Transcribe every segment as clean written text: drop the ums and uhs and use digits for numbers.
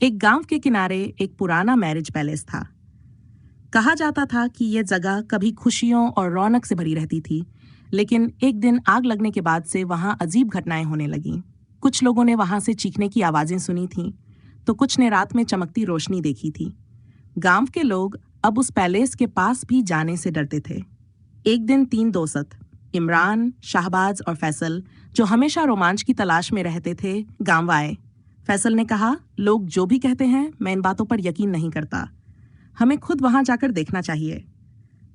एक गांव के किनारे एक पुराना मैरिज पैलेस था। कहा जाता था कि यह जगह कभी खुशियों और रौनक से भरी रहती थी, लेकिन एक दिन आग लगने के बाद से वहां अजीब घटनाएं होने लगीं। कुछ लोगों ने वहां से चीखने की आवाजें सुनी थीं, तो कुछ ने रात में चमकती रोशनी देखी थी। गांव के लोग अब उस पैलेस के पास भी जाने से डरते थे। एक दिन 3 दोस्त, इमरान, शाहबाज और फैसल, जो हमेशा रोमांच की तलाश में रहते थे, गांव आए। फैसल ने कहा, लोग जो भी कहते हैं मैं इन बातों पर यकीन नहीं करता, हमें खुद वहां जाकर देखना चाहिए।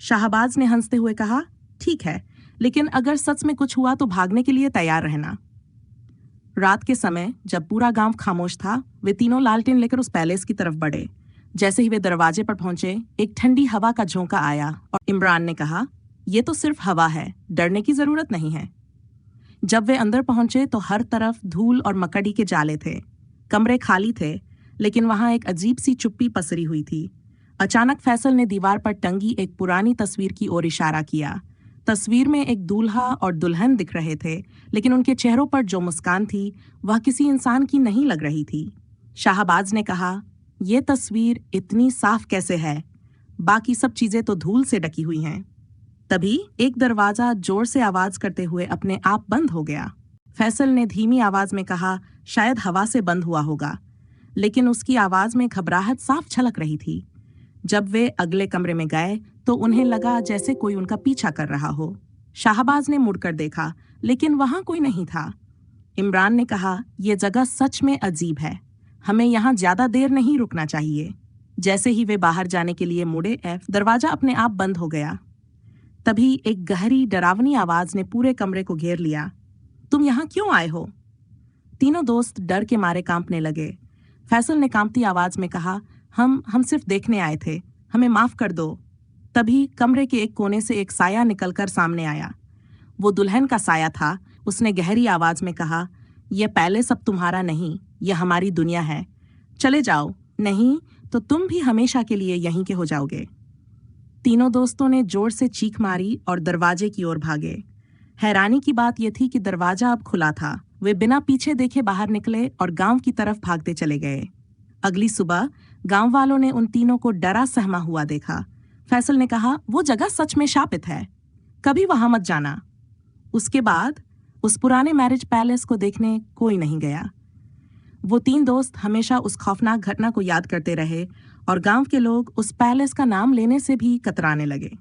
शाहबाज ने हंसते हुए कहा, ठीक है, लेकिन अगर सच में कुछ हुआ तो भागने के लिए तैयार रहना। रात के समय जब पूरा गांव खामोश था, वे तीनों लालटेन लेकर उस पैलेस की तरफ बढ़े। जैसे ही वे दरवाजे पर पहुंचे, एक ठंडी हवा का झोंका आया और इमरान ने कहा, यह तो सिर्फ हवा है, डरने की जरूरत नहीं है। जब वे अंदर पहुंचे तो हर तरफ धूल और मकड़ी के जाले थे। कमरे खाली थे, लेकिन वहां एक अजीब सी चुप्पी पसरी हुई थी। अचानक फैसल ने दीवार पर टंगी एक पुरानी तस्वीर की ओर इशारा किया। तस्वीर में एक दूल्हा और दुल्हन दिख रहे थे, लेकिन उनके चेहरों पर जो मुस्कान थी वह किसी इंसान की नहीं लग रही थी। शाहबाज ने कहा, यह तस्वीर इतनी साफ कैसे है? बाकी सब चीजें तो धूल से ढकी हुई हैं। तभी एक दरवाजा जोर से आवाज करते हुए अपने आप बंद हो गया। फैसल ने धीमी आवाज में कहा, शायद हवा से बंद हुआ होगा, लेकिन उसकी आवाज में घबराहट साफ झलक रही थी। जब वे अगले कमरे में गए तो उन्हें लगा जैसे कोई उनका पीछा कर रहा हो। शाहबाज ने मुड़कर देखा, लेकिन वहां कोई नहीं था। इमरान ने कहा, यह जगह सच में अजीब है, हमें यहाँ ज्यादा देर नहीं रुकना चाहिए। जैसे ही वे बाहर जाने के लिए मुड़े, दरवाजा अपने आप बंद हो गया। तभी एक गहरी डरावनी आवाज ने पूरे कमरे को घेर लिया, तुम यहाँ क्यों आए हो? तीनों दोस्त डर के मारे कांपने लगे। फैसल ने कांपती आवाज में कहा, हम सिर्फ देखने आए थे, हमें माफ कर दो। तभी कमरे के एक कोने से एक साया निकलकर सामने आया। वो दुल्हन का साया था। उसने गहरी आवाज में कहा, यह पैलेस अब तुम्हारा नहीं, यह हमारी दुनिया है, चले जाओ, नहीं तो तुम भी हमेशा के लिए यहीं के हो जाओगे। तीनों दोस्तों ने जोर से चीख मारी और दरवाजे की ओर भागे। हैरानी की बात यह थी कि दरवाजा अब खुला था। वे बिना पीछे देखे बाहर निकले और गांव की तरफ भागते चले गए। अगली सुबह गांव वालों ने उन तीनों को डरा सहमा हुआ देखा। फैसल ने कहा, वो जगह सच में शापित है, कभी वहां मत जाना। उसके बाद उस पुराने मैरिज पैलेस को देखने कोई नहीं गया। वो 3 दोस्त हमेशा उस खौफनाक घटना को याद करते रहे और गांव के लोग उस पैलेस का नाम लेने से भी कतराने लगे।